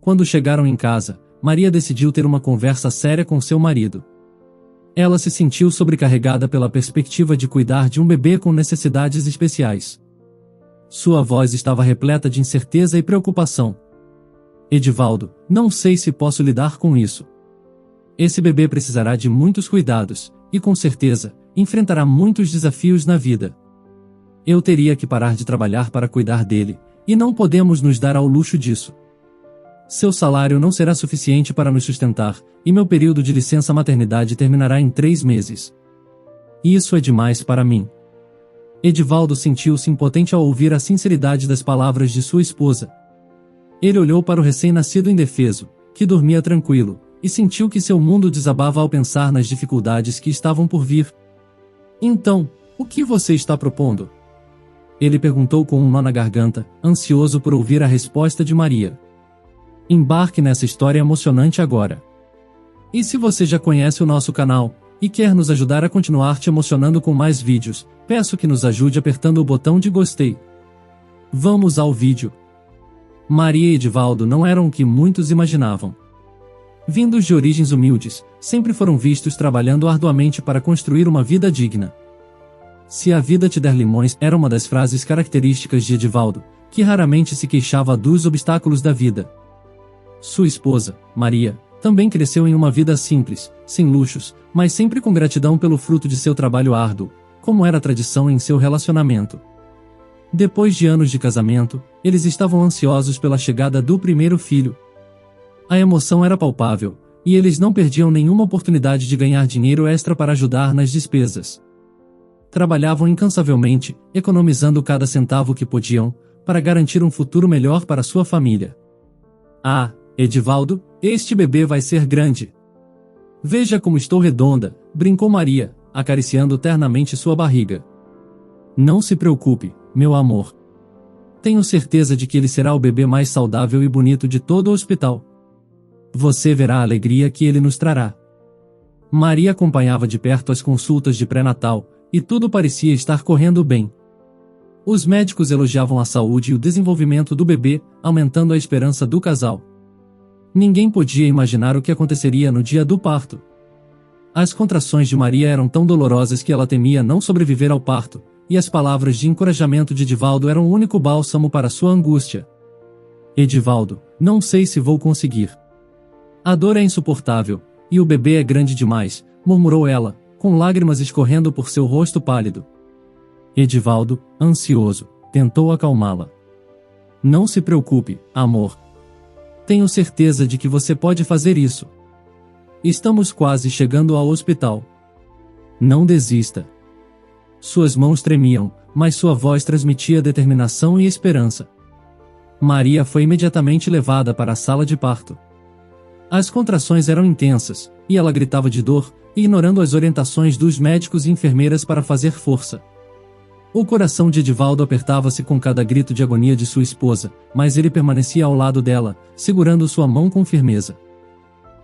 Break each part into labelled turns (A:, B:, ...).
A: Quando chegaram em casa, Maria decidiu ter uma conversa séria com seu marido. Ela se sentiu sobrecarregada pela perspectiva de cuidar de um bebê com necessidades especiais. Sua voz estava repleta de incerteza e preocupação. Edivaldo, não sei se posso lidar com isso. Esse bebê precisará de muitos cuidados, e com certeza, enfrentará muitos desafios na vida. Eu teria que parar de trabalhar para cuidar dele, e não podemos nos dar ao luxo disso. Seu salário não será suficiente para nos sustentar, e meu período de licença maternidade terminará em 3 meses. Isso é demais para mim. Edivaldo sentiu-se impotente ao ouvir a sinceridade das palavras de sua esposa. Ele olhou para o recém-nascido indefeso, que dormia tranquilo, e sentiu que seu mundo desabava ao pensar nas dificuldades que estavam por vir. Então, o que você está propondo? Ele perguntou com um nó na garganta, ansioso por ouvir a resposta de Maria. Embarque nessa história emocionante agora. E se você já conhece o nosso canal, e quer nos ajudar a continuar te emocionando com mais vídeos, peço que nos ajude apertando o botão de gostei. Vamos ao vídeo. Maria e Edivaldo não eram o que muitos imaginavam. Vindos de origens humildes, sempre foram vistos trabalhando arduamente para construir uma vida digna. Se a vida te der limões era uma das frases características de Edivaldo, que raramente se queixava dos obstáculos da vida. Sua esposa, Maria, também cresceu em uma vida simples, sem luxos, mas sempre com gratidão pelo fruto de seu trabalho árduo, como era a tradição em seu relacionamento. Depois de anos de casamento, eles estavam ansiosos pela chegada do primeiro filho. A emoção era palpável, e eles não perdiam nenhuma oportunidade de ganhar dinheiro extra para ajudar nas despesas. Trabalhavam incansavelmente, economizando cada centavo que podiam, para garantir um futuro melhor para sua família. Ah, Edivaldo, este bebê vai ser grande. Veja como estou redonda, brincou Maria, acariciando ternamente sua barriga. Não se preocupe, meu amor. Tenho certeza de que ele será o bebê mais saudável e bonito de todo o hospital. Você verá a alegria que ele nos trará. Maria acompanhava de perto as consultas de pré-natal, e tudo parecia estar correndo bem. Os médicos elogiavam a saúde e o desenvolvimento do bebê, aumentando a esperança do casal. Ninguém podia imaginar o que aconteceria no dia do parto. As contrações de Maria eram tão dolorosas que ela temia não sobreviver ao parto, e as palavras de encorajamento de Edivaldo eram o único bálsamo para sua angústia. Edivaldo, não sei se vou conseguir. A dor é insuportável, e o bebê é grande demais, murmurou ela, com lágrimas escorrendo por seu rosto pálido. Edivaldo, ansioso, tentou acalmá-la. Não se preocupe, amor. Tenho certeza de que você pode fazer isso. Estamos quase chegando ao hospital. Não desista. Suas mãos tremiam, mas sua voz transmitia determinação e esperança. Maria foi imediatamente levada para a sala de parto. As contrações eram intensas, e ela gritava de dor, ignorando as orientações dos médicos e enfermeiras para fazer força. O coração de Edivaldo apertava-se com cada grito de agonia de sua esposa, mas ele permanecia ao lado dela, segurando sua mão com firmeza.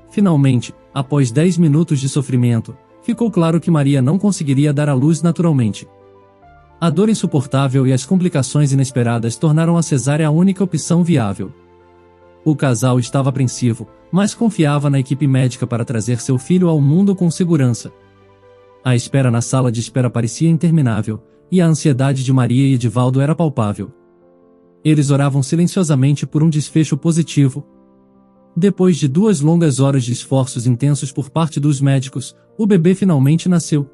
A: Finalmente, após 10 minutos de sofrimento, ficou claro que Maria não conseguiria dar à luz naturalmente. A dor insuportável e as complicações inesperadas tornaram a cesárea a única opção viável. O casal estava apreensivo, mas confiava na equipe médica para trazer seu filho ao mundo com segurança. A espera na sala de espera parecia interminável, e a ansiedade de Maria e Edivaldo era palpável. Eles oravam silenciosamente por um desfecho positivo. Depois de 2 longas horas de esforços intensos por parte dos médicos, o bebê finalmente nasceu.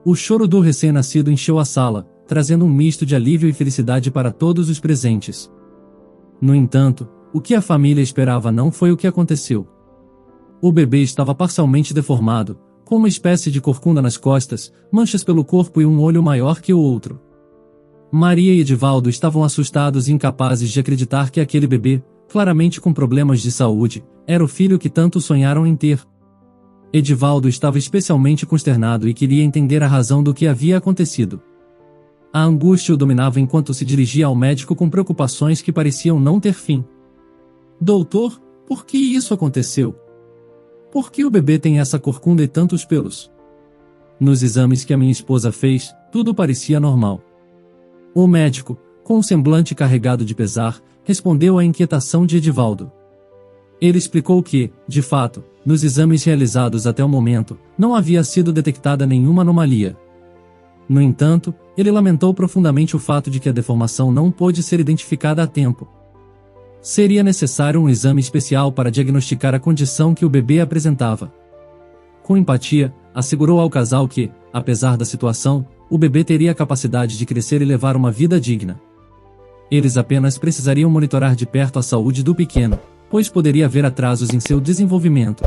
A: O choro do recém-nascido encheu a sala, trazendo um misto de alívio e felicidade para todos os presentes. No entanto, o que a família esperava não foi o que aconteceu. O bebê estava parcialmente deformado, com uma espécie de corcunda nas costas, manchas pelo corpo e um olho maior que o outro. Maria e Edivaldo estavam assustados e incapazes de acreditar que aquele bebê, claramente com problemas de saúde, era o filho que tanto sonharam em ter. Edivaldo estava especialmente consternado e queria entender a razão do que havia acontecido. A angústia o dominava enquanto se dirigia ao médico com preocupações que pareciam não ter fim. Doutor, por que isso aconteceu? Por que o bebê tem essa corcunda e tantos pelos? Nos exames que a minha esposa fez, tudo parecia normal. O médico, com um semblante carregado de pesar, respondeu à inquietação de Edivaldo. Ele explicou que, de fato, nos exames realizados até o momento, não havia sido detectada nenhuma anomalia. No entanto, ele lamentou profundamente o fato de que a deformação não pôde ser identificada a tempo. Seria necessário um exame especial para diagnosticar a condição que o bebê apresentava. Com empatia, assegurou ao casal que, apesar da situação, o bebê teria a capacidade de crescer e levar uma vida digna. Eles apenas precisariam monitorar de perto a saúde do pequeno, pois poderia haver atrasos em seu desenvolvimento.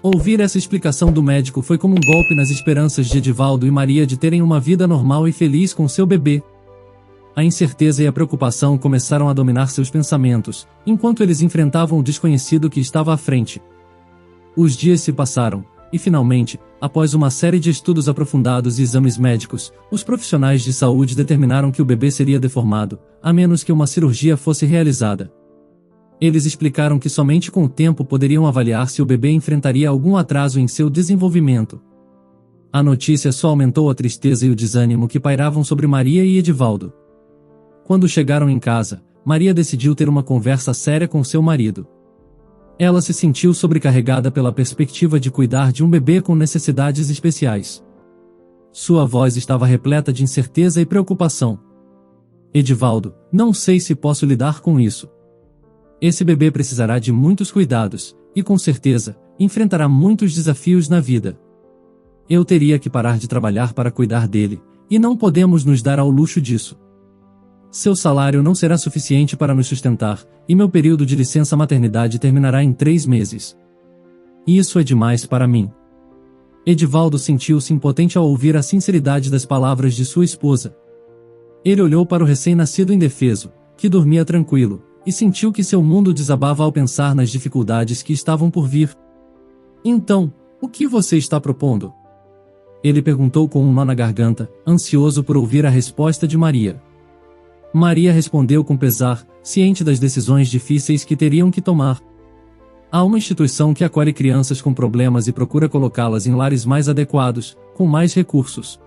A: Ouvir essa explicação do médico foi como um golpe nas esperanças de Edivaldo e Maria de terem uma vida normal e feliz com seu bebê. A incerteza e a preocupação começaram a dominar seus pensamentos, enquanto eles enfrentavam o desconhecido que estava à frente. Os dias se passaram, e finalmente, após uma série de estudos aprofundados e exames médicos, os profissionais de saúde determinaram que o bebê seria deformado, a menos que uma cirurgia fosse realizada. Eles explicaram que somente com o tempo poderiam avaliar se o bebê enfrentaria algum atraso em seu desenvolvimento. A notícia só aumentou a tristeza e o desânimo que pairavam sobre Maria e Edivaldo. Quando chegaram em casa, Maria decidiu ter uma conversa séria com seu marido. Ela se sentiu sobrecarregada pela perspectiva de cuidar de um bebê com necessidades especiais. Sua voz estava repleta de incerteza e preocupação. Edivaldo, não sei se posso lidar com isso. Esse bebê precisará de muitos cuidados, e com certeza, enfrentará muitos desafios na vida. Eu teria que parar de trabalhar para cuidar dele, e não podemos nos dar ao luxo disso. Seu salário não será suficiente para nos sustentar, e meu período de licença maternidade terminará em 3 meses. Isso é demais para mim. Edivaldo sentiu-se impotente ao ouvir a sinceridade das palavras de sua esposa. Ele olhou para o recém-nascido indefeso, que dormia tranquilo, e sentiu que seu mundo desabava ao pensar nas dificuldades que estavam por vir. Então, o que você está propondo? Ele perguntou com um nó na garganta, ansioso por ouvir a resposta de Maria. Maria respondeu com pesar, ciente das decisões difíceis que teriam que tomar. Há uma instituição que acolhe crianças com problemas e procura colocá-las em lares mais adequados, com mais recursos.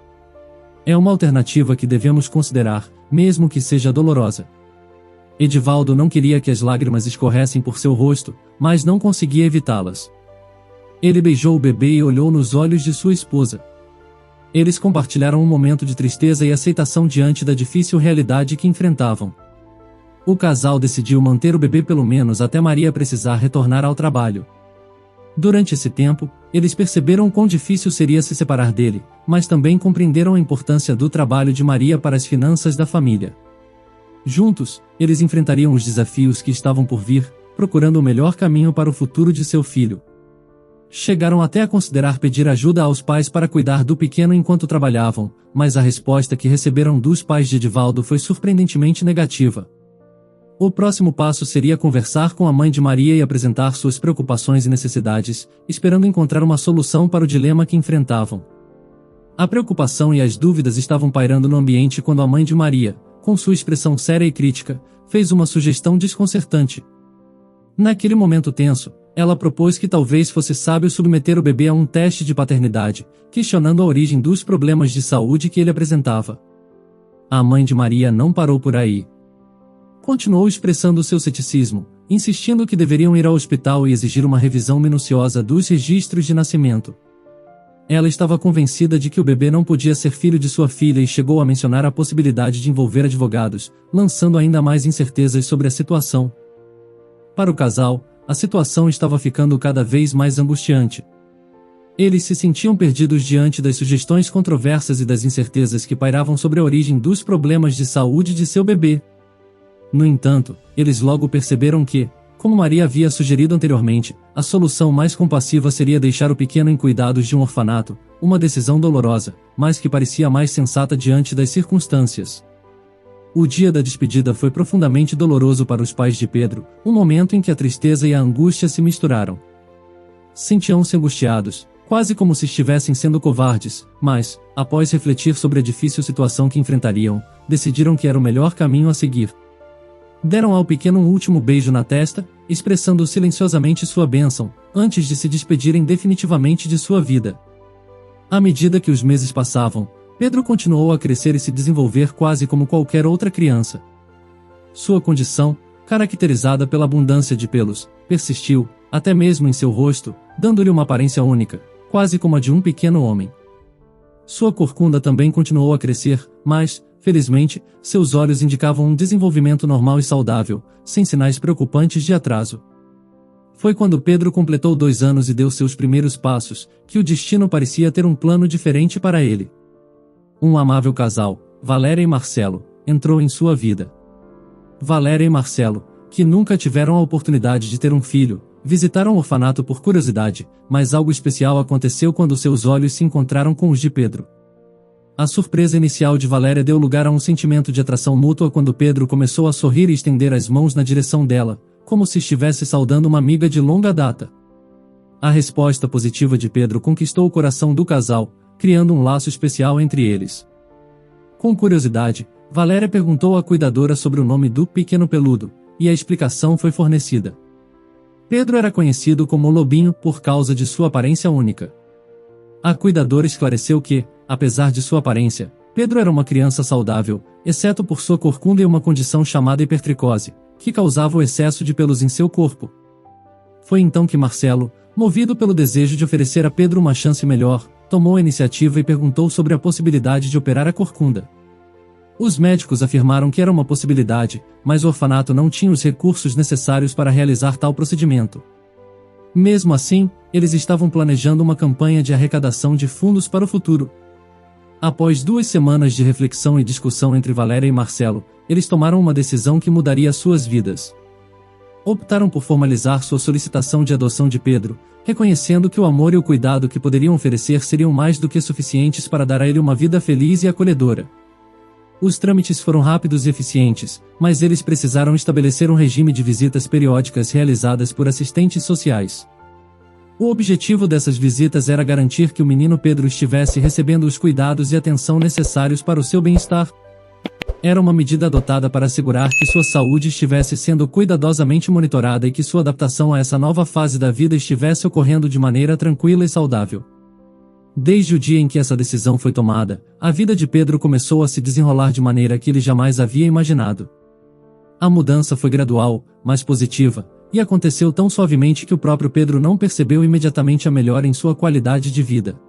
A: É uma alternativa que devemos considerar, mesmo que seja dolorosa. Edivaldo não queria que as lágrimas escorressem por seu rosto, mas não conseguia evitá-las. Ele beijou o bebê e olhou nos olhos de sua esposa. Eles compartilharam um momento de tristeza e aceitação diante da difícil realidade que enfrentavam. O casal decidiu manter o bebê pelo menos até Maria precisar retornar ao trabalho. Durante esse tempo, eles perceberam quão difícil seria se separar dele, mas também compreenderam a importância do trabalho de Maria para as finanças da família. Juntos, eles enfrentariam os desafios que estavam por vir, procurando o melhor caminho para o futuro de seu filho. Chegaram até a considerar pedir ajuda aos pais para cuidar do pequeno enquanto trabalhavam, mas a resposta que receberam dos pais de Edivaldo foi surpreendentemente negativa. O próximo passo seria conversar com a mãe de Maria e apresentar suas preocupações e necessidades, esperando encontrar uma solução para o dilema que enfrentavam. A preocupação e as dúvidas estavam pairando no ambiente quando a mãe de Maria, com sua expressão séria e crítica, fez uma sugestão desconcertante. Naquele momento tenso, ela propôs que talvez fosse sábio submeter o bebê a um teste de paternidade, questionando a origem dos problemas de saúde que ele apresentava. A mãe de Maria não parou por aí. Continuou expressando seu ceticismo, insistindo que deveriam ir ao hospital e exigir uma revisão minuciosa dos registros de nascimento. Ela estava convencida de que o bebê não podia ser filho de sua filha e chegou a mencionar a possibilidade de envolver advogados, lançando ainda mais incertezas sobre a situação. Para o casal, a situação estava ficando cada vez mais angustiante. Eles se sentiam perdidos diante das sugestões controversas e das incertezas que pairavam sobre a origem dos problemas de saúde de seu bebê. No entanto, eles logo perceberam que, como Maria havia sugerido anteriormente, a solução mais compassiva seria deixar o pequeno em cuidados de um orfanato, uma decisão dolorosa, mas que parecia mais sensata diante das circunstâncias. O dia da despedida foi profundamente doloroso para os pais de Pedro, um momento em que a tristeza e a angústia se misturaram. Sentiam-se angustiados, quase como se estivessem sendo covardes, mas, após refletir sobre a difícil situação que enfrentariam, decidiram que era o melhor caminho a seguir. Deram ao pequeno um último beijo na testa, expressando silenciosamente sua bênção, antes de se despedirem definitivamente de sua vida. À medida que os meses passavam, Pedro continuou a crescer e se desenvolver quase como qualquer outra criança. Sua condição, caracterizada pela abundância de pelos, persistiu, até mesmo em seu rosto, dando-lhe uma aparência única, quase como a de um pequeno homem. Sua corcunda também continuou a crescer, mas, felizmente, seus olhos indicavam um desenvolvimento normal e saudável, sem sinais preocupantes de atraso. Foi quando Pedro completou 2 anos e deu seus primeiros passos, que o destino parecia ter um plano diferente para ele. Um amável casal, Valéria e Marcelo, entrou em sua vida. Valéria e Marcelo, que nunca tiveram a oportunidade de ter um filho, visitaram o orfanato por curiosidade, mas algo especial aconteceu quando seus olhos se encontraram com os de Pedro. A surpresa inicial de Valéria deu lugar a um sentimento de atração mútua quando Pedro começou a sorrir e estender as mãos na direção dela, como se estivesse saudando uma amiga de longa data. A resposta positiva de Pedro conquistou o coração do casal, criando um laço especial entre eles. Com curiosidade, Valéria perguntou à cuidadora sobre o nome do pequeno peludo, e a explicação foi fornecida. Pedro era conhecido como Lobinho por causa de sua aparência única. A cuidadora esclareceu que, apesar de sua aparência, Pedro era uma criança saudável, exceto por sua corcunda e uma condição chamada hipertricose, que causava o excesso de pelos em seu corpo. Foi então que Marcelo, movido pelo desejo de oferecer a Pedro uma chance melhor, tomou a iniciativa e perguntou sobre a possibilidade de operar a corcunda. Os médicos afirmaram que era uma possibilidade, mas o orfanato não tinha os recursos necessários para realizar tal procedimento. Mesmo assim, eles estavam planejando uma campanha de arrecadação de fundos para o futuro. Após 2 semanas de reflexão e discussão entre Valéria e Marcelo, eles tomaram uma decisão que mudaria suas vidas. Optaram por formalizar sua solicitação de adoção de Pedro, reconhecendo que o amor e o cuidado que poderiam oferecer seriam mais do que suficientes para dar a ele uma vida feliz e acolhedora. Os trâmites foram rápidos e eficientes, mas eles precisaram estabelecer um regime de visitas periódicas realizadas por assistentes sociais. O objetivo dessas visitas era garantir que o menino Pedro estivesse recebendo os cuidados e atenção necessários para o seu bem-estar. Era uma medida adotada para assegurar que sua saúde estivesse sendo cuidadosamente monitorada e que sua adaptação a essa nova fase da vida estivesse ocorrendo de maneira tranquila e saudável. Desde o dia em que essa decisão foi tomada, a vida de Pedro começou a se desenrolar de maneira que ele jamais havia imaginado. A mudança foi gradual, mas positiva, e aconteceu tão suavemente que o próprio Pedro não percebeu imediatamente a melhora em sua qualidade de vida.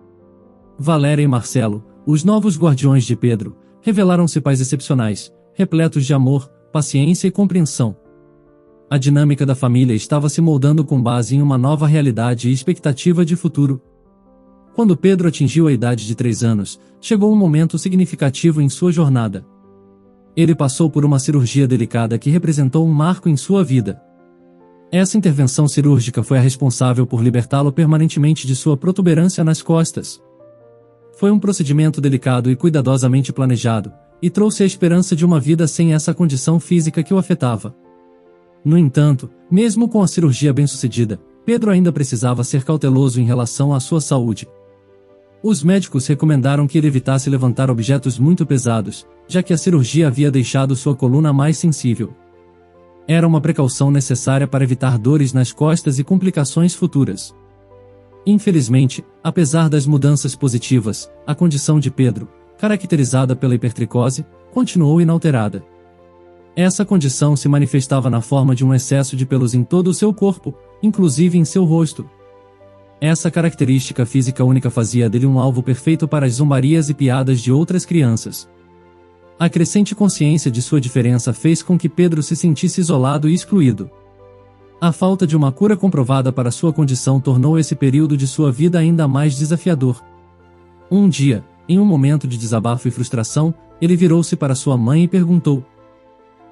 A: Valéria e Marcelo, os novos guardiões de Pedro, revelaram-se pais excepcionais, repletos de amor, paciência e compreensão. A dinâmica da família estava se moldando com base em uma nova realidade e expectativa de futuro. Quando Pedro atingiu a idade de 3 anos, chegou um momento significativo em sua jornada. Ele passou por uma cirurgia delicada que representou um marco em sua vida. Essa intervenção cirúrgica foi a responsável por libertá-lo permanentemente de sua protuberância nas costas. Foi um procedimento delicado e cuidadosamente planejado, e trouxe a esperança de uma vida sem essa condição física que o afetava. No entanto, mesmo com a cirurgia bem-sucedida, Pedro ainda precisava ser cauteloso em relação à sua saúde. Os médicos recomendaram que ele evitasse levantar objetos muito pesados, já que a cirurgia havia deixado sua coluna mais sensível. Era uma precaução necessária para evitar dores nas costas e complicações futuras. Infelizmente, apesar das mudanças positivas, a condição de Pedro, caracterizada pela hipertricose, continuou inalterada. Essa condição se manifestava na forma de um excesso de pelos em todo o seu corpo, inclusive em seu rosto. Essa característica física única fazia dele um alvo perfeito para as zombarias e piadas de outras crianças. A crescente consciência de sua diferença fez com que Pedro se sentisse isolado e excluído. A falta de uma cura comprovada para sua condição tornou esse período de sua vida ainda mais desafiador. Um dia, em um momento de desabafo e frustração, ele virou-se para sua mãe e perguntou: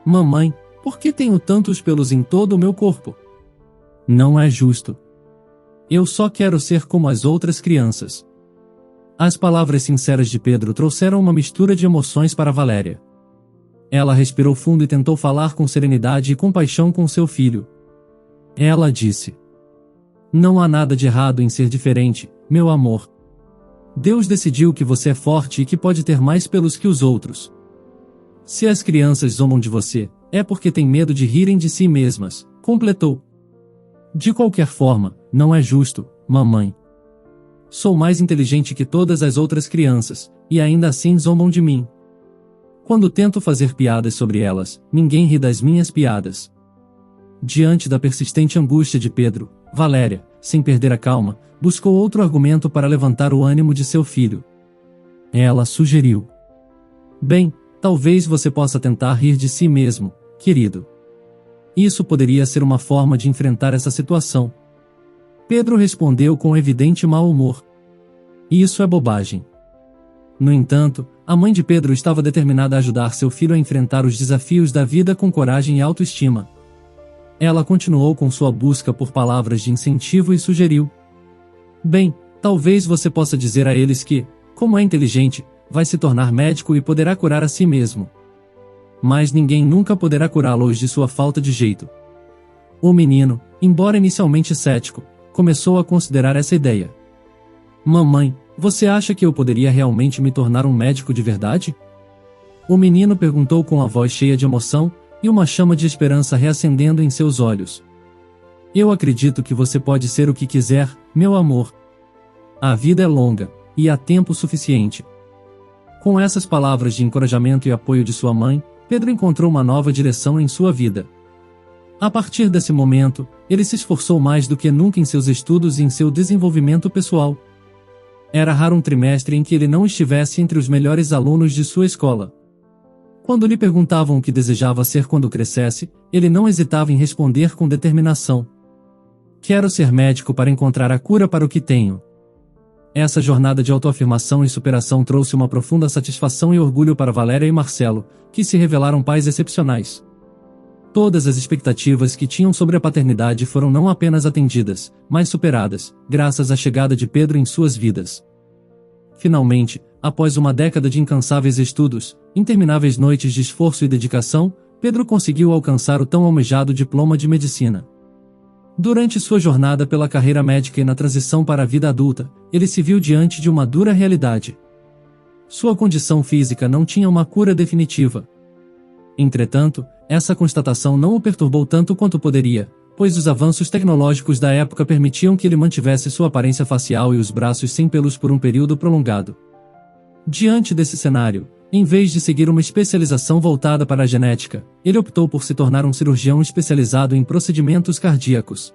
A: "Mamãe, por que tenho tantos pelos em todo o meu corpo? Não é justo. Eu só quero ser como as outras crianças." As palavras sinceras de Pedro trouxeram uma mistura de emoções para Valéria. Ela respirou fundo e tentou falar com serenidade e compaixão com seu filho. Ela disse: "Não há nada de errado em ser diferente, meu amor. Deus decidiu que você é forte e que pode ter mais pelos que os outros. Se as crianças zombam de você, é porque têm medo de rirem de si mesmas", completou. "De qualquer forma, não é justo, mamãe. Sou mais inteligente que todas as outras crianças, e ainda assim zombam de mim. Quando tento fazer piadas sobre elas, ninguém ri das minhas piadas. Diante da persistente angústia de Pedro, Valéria, sem perder a calma, buscou outro argumento para levantar o ânimo de seu filho. Ela sugeriu: bem, talvez você possa tentar rir de si mesmo, querido. Isso poderia ser uma forma de enfrentar essa situação. Pedro respondeu com evidente mau humor: isso é bobagem. No entanto, a mãe de Pedro estava determinada a ajudar seu filho a enfrentar os desafios da vida com coragem e autoestima. Ela continuou com sua busca por palavras de incentivo e sugeriu: bem, talvez você possa dizer a eles que, como é inteligente, vai se tornar médico e poderá curar a si mesmo. Mas ninguém nunca poderá curá-los de sua falta de jeito. O menino, embora inicialmente cético, começou a considerar essa ideia. Mamãe, você acha que eu poderia realmente me tornar um médico de verdade? O menino perguntou com a voz cheia de emoção, e uma chama de esperança reacendendo em seus olhos. Eu acredito que você pode ser o que quiser, meu amor. A vida é longa, e há tempo suficiente. Com essas palavras de encorajamento e apoio de sua mãe, Pedro encontrou uma nova direção em sua vida. A partir desse momento, ele se esforçou mais do que nunca em seus estudos e em seu desenvolvimento pessoal. Era raro um trimestre em que ele não estivesse entre os melhores alunos de sua escola. Quando lhe perguntavam o que desejava ser quando crescesse, ele não hesitava em responder com determinação: quero ser médico para encontrar a cura para o que tenho. Essa jornada de autoafirmação e superação trouxe uma profunda satisfação e orgulho para Valéria e Marcelo, que se revelaram pais excepcionais. Todas as expectativas que tinham sobre a paternidade foram não apenas atendidas, mas superadas, graças à chegada de Pedro em suas vidas. Finalmente, após uma década de incansáveis estudos, intermináveis noites de esforço e dedicação, Pedro conseguiu alcançar o tão almejado diploma de medicina. Durante sua jornada pela carreira médica e na transição para a vida adulta, ele se viu diante de uma dura realidade. Sua condição física não tinha uma cura definitiva. Entretanto, essa constatação não o perturbou tanto quanto poderia, pois os avanços tecnológicos da época permitiam que ele mantivesse sua aparência facial e os braços sem pelos por um período prolongado. Diante desse cenário, em vez de seguir uma especialização voltada para a genética, ele optou por se tornar um cirurgião especializado em procedimentos cardíacos.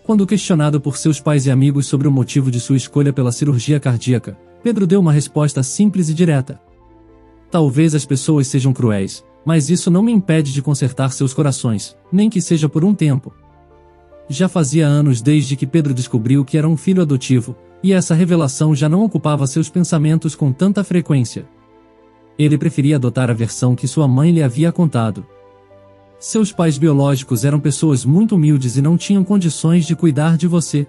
A: Quando questionado por seus pais e amigos sobre o motivo de sua escolha pela cirurgia cardíaca, Pedro deu uma resposta simples e direta: talvez as pessoas sejam cruéis, mas isso não me impede de consertar seus corações, nem que seja por um tempo. Já fazia anos desde que Pedro descobriu que era um filho adotivo, e essa revelação já não ocupava seus pensamentos com tanta frequência. Ele preferia adotar a versão que sua mãe lhe havia contado. Seus pais biológicos eram pessoas muito humildes e não tinham condições de cuidar de você.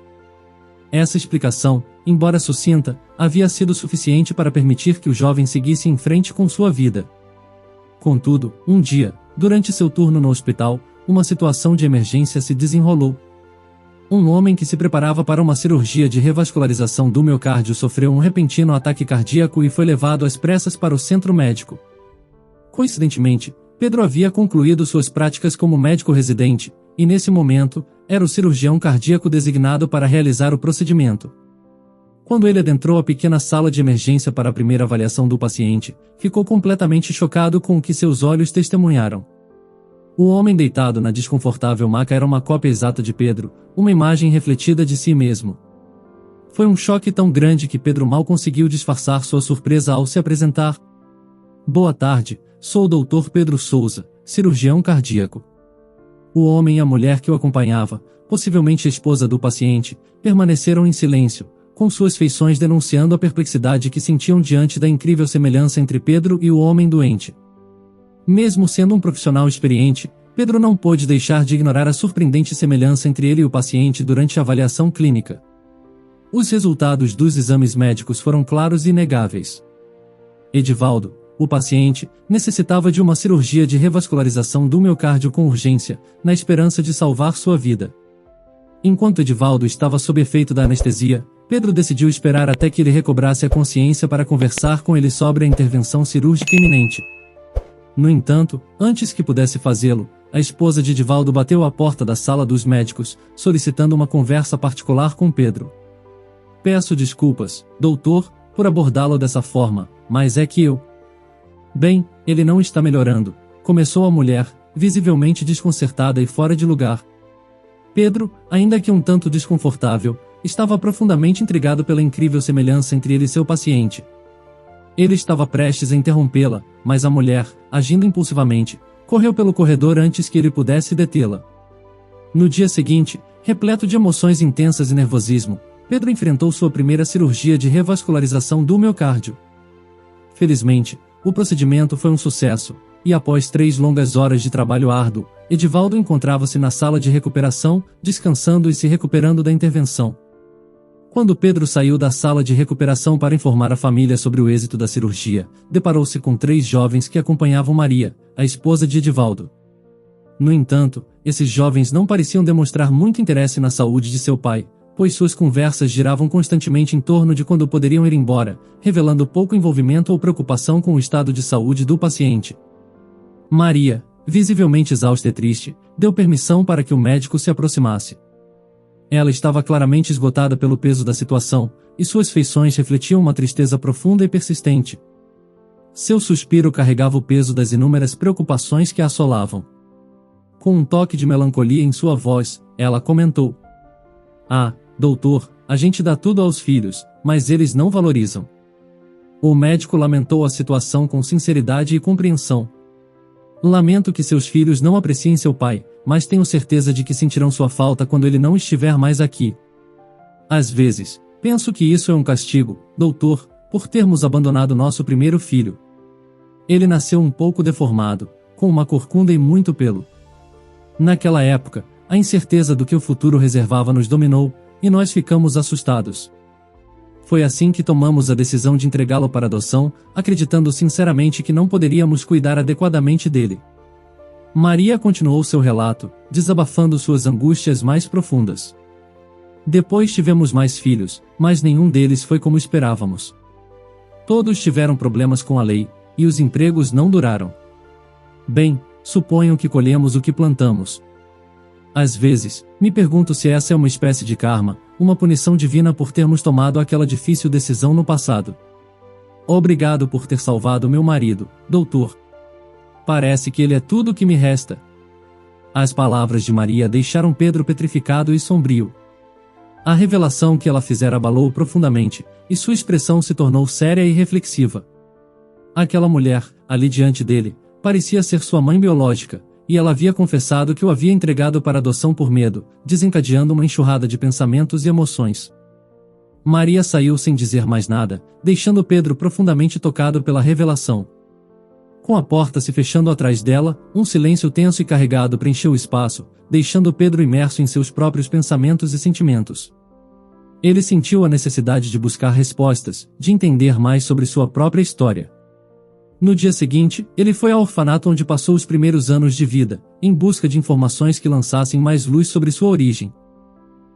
A: Essa explicação, embora sucinta, havia sido suficiente para permitir que o jovem seguisse em frente com sua vida. Contudo, um dia, durante seu turno no hospital, uma situação de emergência se desenrolou. Um homem que se preparava para uma cirurgia de revascularização do miocárdio sofreu um repentino ataque cardíaco e foi levado às pressas para o centro médico. Coincidentemente, Pedro havia concluído suas práticas como médico residente, e nesse momento, era o cirurgião cardíaco designado para realizar o procedimento. Quando ele adentrou a pequena sala de emergência para a primeira avaliação do paciente, ficou completamente chocado com o que seus olhos testemunharam. O homem deitado na desconfortável maca era uma cópia exata de Pedro, uma imagem refletida de si mesmo. Foi um choque tão grande que Pedro mal conseguiu disfarçar sua surpresa ao se apresentar. Boa tarde, sou o Dr. Pedro Souza, cirurgião cardíaco. O homem e a mulher que o acompanhava, possivelmente a esposa do paciente, permaneceram em silêncio, com suas feições denunciando a perplexidade que sentiam diante da incrível semelhança entre Pedro e o homem doente. Mesmo sendo um profissional experiente, Pedro não pôde deixar de ignorar a surpreendente semelhança entre ele e o paciente durante a avaliação clínica. Os resultados dos exames médicos foram claros e inegáveis. Edivaldo, o paciente, necessitava de uma cirurgia de revascularização do miocárdio com urgência, na esperança de salvar sua vida. Enquanto Edivaldo estava sob efeito da anestesia, Pedro decidiu esperar até que ele recobrasse a consciência para conversar com ele sobre a intervenção cirúrgica iminente. No entanto, antes que pudesse fazê-lo, a esposa de Edivaldo bateu à porta da sala dos médicos, solicitando uma conversa particular com Pedro. Peço desculpas, doutor, por abordá-lo dessa forma, mas é que eu... Bem, ele não está melhorando, começou a mulher, visivelmente desconcertada e fora de lugar. Pedro, ainda que um tanto desconfortável, estava profundamente intrigado pela incrível semelhança entre ele e seu paciente. Ele estava prestes a interrompê-la, mas a mulher, agindo impulsivamente, correu pelo corredor antes que ele pudesse detê-la. No dia seguinte, repleto de emoções intensas e nervosismo, Pedro enfrentou sua primeira cirurgia de revascularização do miocárdio. Felizmente, o procedimento foi um sucesso, e após 3 longas horas de trabalho árduo, Edivaldo encontrava-se na sala de recuperação, descansando e se recuperando da intervenção. Quando Pedro saiu da sala de recuperação para informar a família sobre o êxito da cirurgia, deparou-se com 3 jovens que acompanhavam Maria, a esposa de Edivaldo. No entanto, esses jovens não pareciam demonstrar muito interesse na saúde de seu pai, pois suas conversas giravam constantemente em torno de quando poderiam ir embora, revelando pouco envolvimento ou preocupação com o estado de saúde do paciente. Maria, visivelmente exausta e triste, deu permissão para que o médico se aproximasse. Ela estava claramente esgotada pelo peso da situação, e suas feições refletiam uma tristeza profunda e persistente. Seu suspiro carregava o peso das inúmeras preocupações que a assolavam. Com um toque de melancolia em sua voz, ela comentou: "Ah, doutor, a gente dá tudo aos filhos, mas eles não valorizam." O médico lamentou a situação com sinceridade e compreensão. "Lamento que seus filhos não apreciem seu pai, mas tenho certeza de que sentirão sua falta quando ele não estiver mais aqui. Às vezes, penso que isso é um castigo, doutor, por termos abandonado nosso primeiro filho. Ele nasceu um pouco deformado, com uma corcunda e muito pelo. Naquela época, a incerteza do que o futuro reservava nos dominou, e nós ficamos assustados. Foi assim que tomamos a decisão de entregá-lo para adoção, acreditando sinceramente que não poderíamos cuidar adequadamente dele." Maria continuou seu relato, desabafando suas angústias mais profundas. "Depois tivemos mais filhos, mas nenhum deles foi como esperávamos. Todos tiveram problemas com a lei, e os empregos não duraram. Bem, suponho que colhemos o que plantamos. Às vezes, me pergunto se essa é uma espécie de karma, uma punição divina por termos tomado aquela difícil decisão no passado. Obrigado por ter salvado meu marido, doutor. Parece que ele é tudo o que me resta." As palavras de Maria deixaram Pedro petrificado e sombrio. A revelação que ela fizera abalou-o profundamente, e sua expressão se tornou séria e reflexiva. Aquela mulher, ali diante dele, parecia ser sua mãe biológica, e ela havia confessado que o havia entregado para adoção por medo, desencadeando uma enxurrada de pensamentos e emoções. Maria saiu sem dizer mais nada, deixando Pedro profundamente tocado pela revelação. Com a porta se fechando atrás dela, um silêncio tenso e carregado preencheu o espaço, deixando Pedro imerso em seus próprios pensamentos e sentimentos. Ele sentiu a necessidade de buscar respostas, de entender mais sobre sua própria história. No dia seguinte, ele foi ao orfanato onde passou os primeiros anos de vida, em busca de informações que lançassem mais luz sobre sua origem.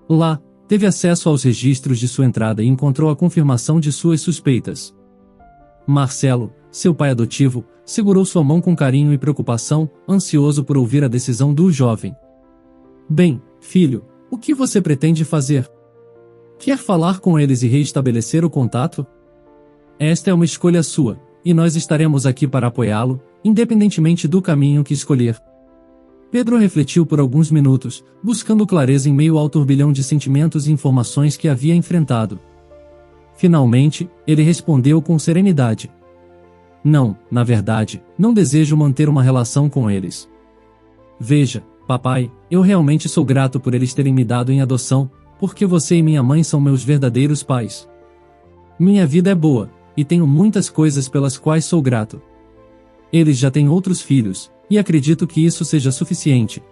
A: Lá, teve acesso aos registros de sua entrada e encontrou a confirmação de suas suspeitas. Marcelo, seu pai adotivo, segurou sua mão com carinho e preocupação, ansioso por ouvir a decisão do jovem. "Bem, filho, o que você pretende fazer? Quer falar com eles e reestabelecer o contato? Esta é uma escolha sua, e nós estaremos aqui para apoiá-lo, independentemente do caminho que escolher." Pedro refletiu por alguns minutos, buscando clareza em meio ao turbilhão de sentimentos e informações que havia enfrentado. Finalmente, ele respondeu com serenidade: "Não, na verdade, não desejo manter uma relação com eles. Veja, papai, eu realmente sou grato por eles terem me dado em adoção, porque você e minha mãe são meus verdadeiros pais. Minha vida é boa, e tenho muitas coisas pelas quais sou grato. Eles já têm outros filhos, e acredito que isso seja suficiente.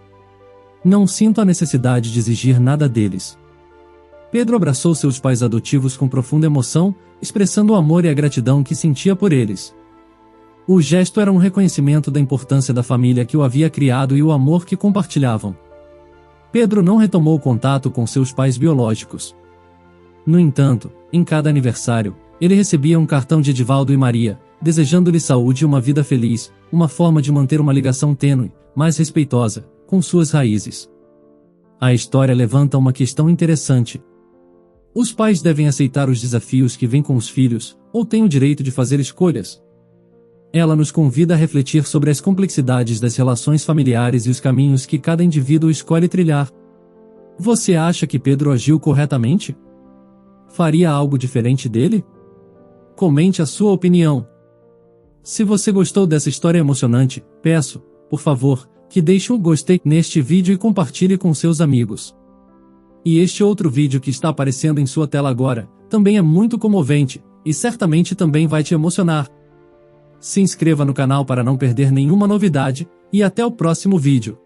A: Não sinto a necessidade de exigir nada deles." Pedro abraçou seus pais adotivos com profunda emoção, expressando o amor e a gratidão que sentia por eles. O gesto era um reconhecimento da importância da família que o havia criado e o amor que compartilhavam. Pedro não retomou o contato com seus pais biológicos. No entanto, em cada aniversário, ele recebia um cartão de Edivaldo e Maria, desejando-lhe saúde e uma vida feliz, uma forma de manter uma ligação tênue, mas respeitosa, com suas raízes. A história levanta uma questão interessante. Os pais devem aceitar os desafios que vêm com os filhos, ou têm o direito de fazer escolhas? Ela nos convida a refletir sobre as complexidades das relações familiares e os caminhos que cada indivíduo escolhe trilhar. Você acha que Pedro agiu corretamente? Faria algo diferente dele? Comente a sua opinião. Se você gostou dessa história emocionante, peço, por favor, que deixe um gostei neste vídeo e compartilhe com seus amigos. E este outro vídeo que está aparecendo em sua tela agora, também é muito comovente, e certamente também vai te emocionar. Se inscreva no canal para não perder nenhuma novidade, e até o próximo vídeo.